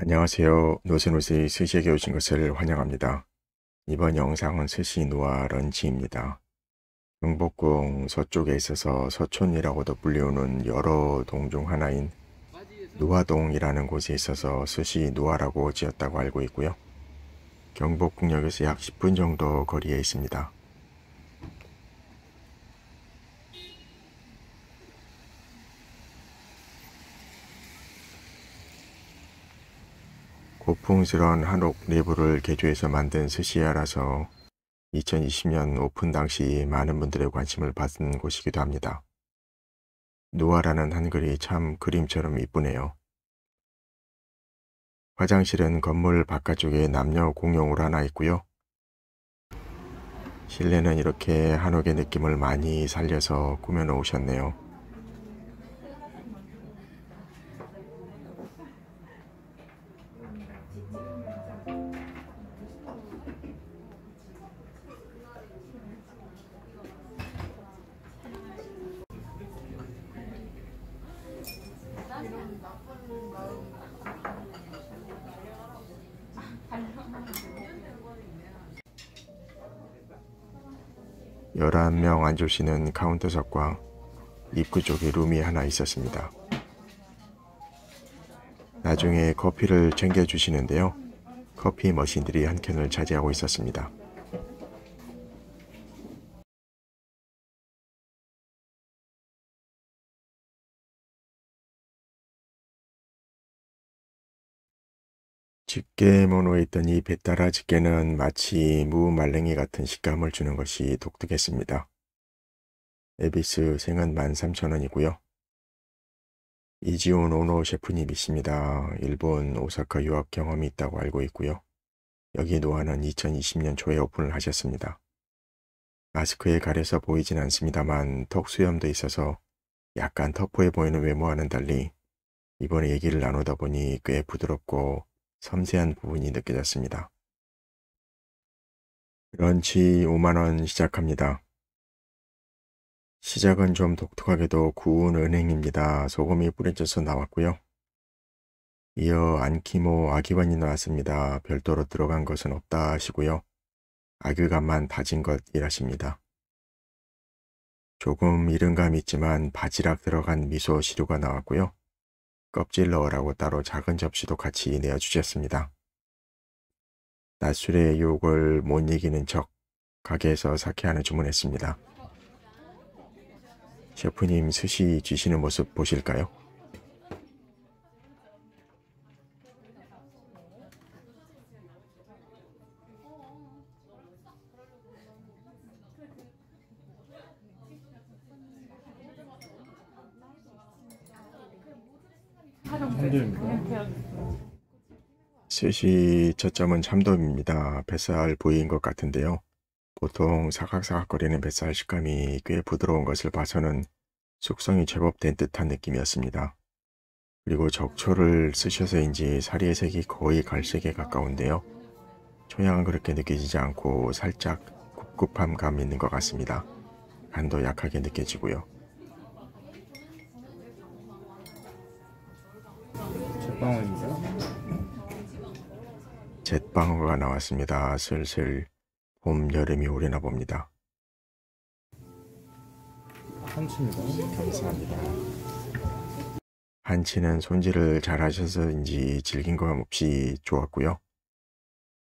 안녕하세요. 노세노세의 스시에게 오신 것을 환영합니다. 이번 영상은 스시 노아 런치입니다. 경복궁 서쪽에 있어서 서촌이라고도 불리우는 여러 동 중 하나인 노아동이라는 곳에 있어서 스시 노아라고 지었다고 알고 있고요. 경복궁역에서 약 10분 정도 거리에 있습니다. 고풍스런 한옥 내부를 개조해서 만든 스시야라서 2020년 오픈 당시 많은 분들의 관심을 받은 곳이기도 합니다. 노아라는 한글이 참 그림처럼 이쁘네요. 화장실은 건물 바깥쪽에 남녀 공용으로 하나 있고요. 실내는 이렇게 한옥의 느낌을 많이 살려서 꾸며 놓으셨네요. 열한 명 앉을 수 있는 카운터석과 입구 쪽에 룸이 하나 있었습니다. 나중에 커피를 챙겨주시는데요. 커피 머신들이 한 켠을 차지하고 있었습니다. 집게모노에 있던 이 배따라 집게는 마치 무말랭이 같은 식감을 주는 것이 독특했습니다. 에비스 생은 13,000원이고요. 이지온 오노 셰프님이십니다. 일본 오사카 유학 경험이 있다고 알고 있고요. 여기 노아는 2020년 초에 오픈을 하셨습니다. 마스크에 가려서 보이진 않습니다만 턱 수염도 있어서 약간 터프해 보이는 외모와는 달리 이번에 얘기를 나누다 보니 꽤 부드럽고 섬세한 부분이 느껴졌습니다. 런치 5만원 시작합니다. 시작은 좀 독특하게도 구운 은행입니다. 소금이 뿌려져서 나왔고요. 이어 안키모 아기반이 나왔습니다. 별도로 들어간 것은 없다 하시고요. 아귀간만 다진 것이라십니다. 조금 이른감이 있지만 바지락 들어간 미소 시루가 나왔고요. 껍질 넣으라고 따로 작은 접시도 같이 내어주셨습니다. 낮술의 유혹을 못 이기는 척 가게에서 사케 하나 주문했습니다. 셰프님 스시 쥐시는 모습 보실까요? 스시 초점은 참돔입니다. 뱃살 부위인 것 같은데요. 보통 사각사각거리는 뱃살 식감이 꽤 부드러운 것을 봐서는 숙성이 제법 된 듯한 느낌이었습니다. 그리고 적초를 쓰셔서인지 살의 색이 거의 갈색에 가까운데요. 초양은 그렇게 느껴지지 않고 살짝 굽굽함 감이 있는 것 같습니다. 간도 약하게 느껴지고요. 잿방어가 나왔습니다. 슬슬 봄, 여름이 오려나 봅니다. 한치입니다. 감사합니다. 한치는 손질을 잘 하셔서인지 질긴 것 없이 좋았고요.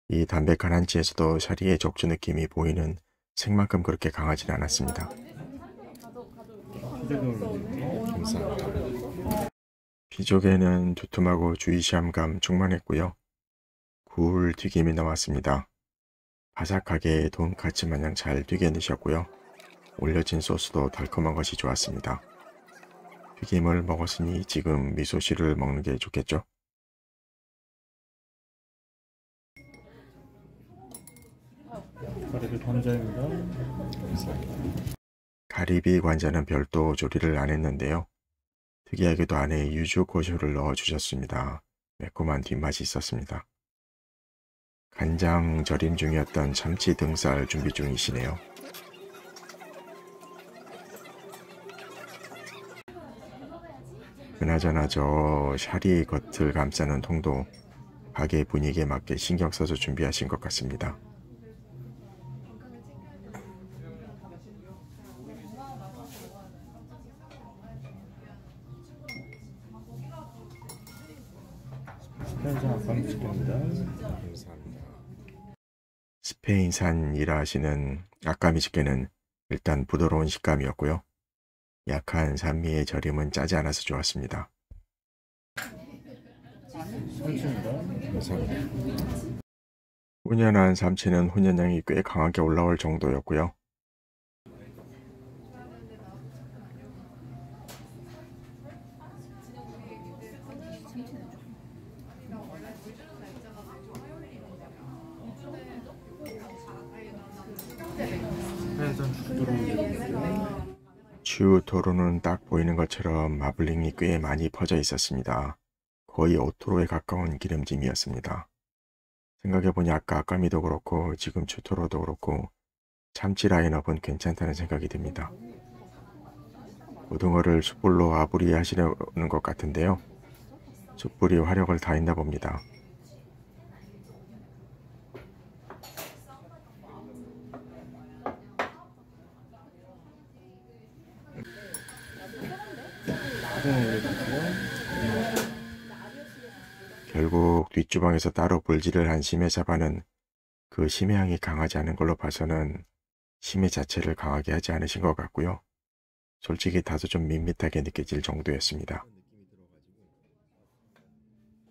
이 담백한 한치에서도 샤리의 적주 느낌이 보이는 색만큼 그렇게 강하진 않았습니다. 감사합니다. 피조개는 두툼하고 주이시함감 충만했고요. 굴 튀김이 나왔습니다. 바삭하게 돈까스 마냥 잘 튀겨 넣으셨고요. 올려진 소스도 달콤한 것이 좋았습니다. 튀김을 먹었으니 지금 미소씨를 먹는 게 좋겠죠? 가리비 관자입니다. 감사합니다. 가리비 관자는 별도 조리를 안 했는데요. 특이하게도 안에 유주 고쇼를 넣어주셨습니다. 매콤한 뒷맛이 있었습니다. 간장 절임 중이었던 참치 등살 준비 중이시네요. 그나저나 저 샤리 겉을 감싸는 통도 가게 분위기에 맞게 신경 써서 준비하신 것 같습니다. 스페인산 아까미 치킨입니다. 감사합니다. 스페인산 일하시는 아까미치게는 일단 부드러운 식감이었고요. 약한 산미의 절임은 짜지 않아서 좋았습니다. 삼치입니다. 감사합니다. 훈연한 삼치는 훈연량이 꽤 강하게 올라올 정도였고요. 스페인산 죽도록 주도로는 딱 보이는 것처럼 마블링이 꽤 많이 퍼져 있었습니다. 거의 5토로에 가까운 기름짐이었습니다. 생각해보니 아까 아까미도 그렇고 지금 주토로도 그렇고 참치 라인업은 괜찮다는 생각이 듭니다. 고등어를 숯불로 아부리 하시려는 것 같은데요. 숯불이 화력을 다했나 봅니다. 결국 뒷주방에서 따로 불질을 한 심해 사바는 그 심해 향이 강하지 않은 걸로 봐서는 심해 자체를 강하게 하지 않으신 것 같고요. 솔직히 다소 좀 밋밋하게 느껴질 정도였습니다.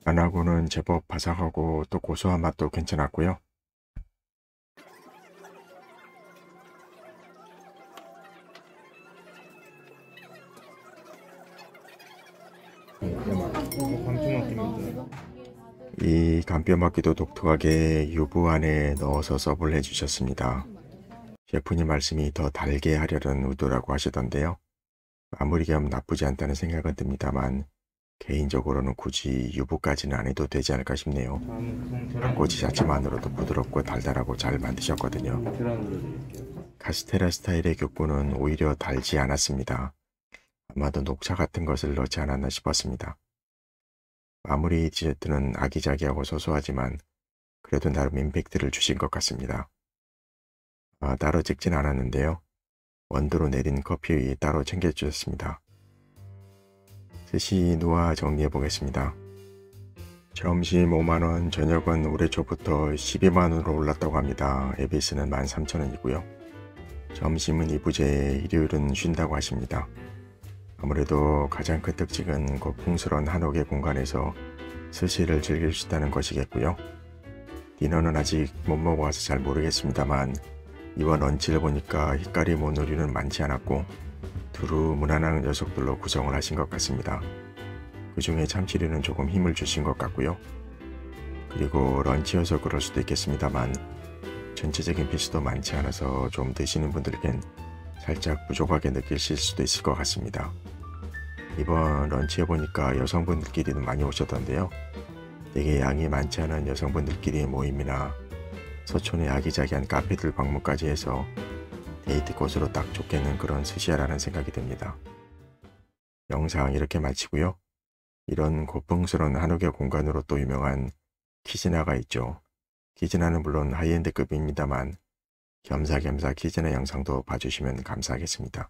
안하고는 제법 바삭하고 또 고소한 맛도 괜찮았고요. 감튀막입니다. 이 간뼈막기도 독특하게 유부 안에 넣어서 서브를 해주셨습니다. 셰프님 말씀이 더 달게 하려는 의도라고 하시던데요. 아무리 겸 나쁘지 않다는 생각은 듭니다만 개인적으로는 굳이 유부까지는 안 해도 되지 않을까 싶네요. 닭꼬치 자체만으로도 부드럽고 달달하고 잘 만드셨거든요. 계란 올려드릴게요. 카스테라 스타일의 격구는 오히려 달지 않았습니다. 아마도 녹차 같은 것을 넣지 않았나 싶었습니다. 마무리 디저트는 아기자기하고 소소하지만 그래도 나름 임팩트를 주신 것 같습니다. 따로 찍진 않았는데요. 원두로 내린 커피 따로 챙겨주셨습니다. 스시 누아 정리해 보겠습니다. 점심 5만원, 저녁은 올해 초부터 12만원으로 올랐다고 합니다. 에비스는 13,000원이고요. 점심은 이부제, 일요일은 쉰다고 하십니다. 아무래도 가장 큰 특징은 고풍스러운 한옥의 공간에서 스시를 즐길 수 있다는 것이겠고요. 디너는 아직 못 먹어봐서 잘 모르겠습니다만 이번 런치를 보니까 흰가리 모노리는 많지 않았고 두루 무난한 녀석들로 구성을 하신 것 같습니다. 그 중에 참치류는 조금 힘을 주신 것 같고요. 그리고 런치여서 그럴 수도 있겠습니다만 전체적인 피스도 많지 않아서 좀 드시는 분들겐 살짝 부족하게 느끼실 수도 있을 것 같습니다. 이번 런치에 보니까 여성분들끼리도 많이 오셨던데요. 되게 양이 많지 않은 여성분들끼리의 모임이나 서촌의 아기자기한 카페들 방문까지 해서 데이트 곳으로 딱 좋겠는 그런 스시야라는 생각이 듭니다. 영상 이렇게 마치고요. 이런 고풍스러운 한옥의 공간으로 또 유명한 키즈나가 있죠. 키즈나는 물론 하이엔드급입니다만 겸사겸사 키즈나 영상도 봐주시면 감사하겠습니다.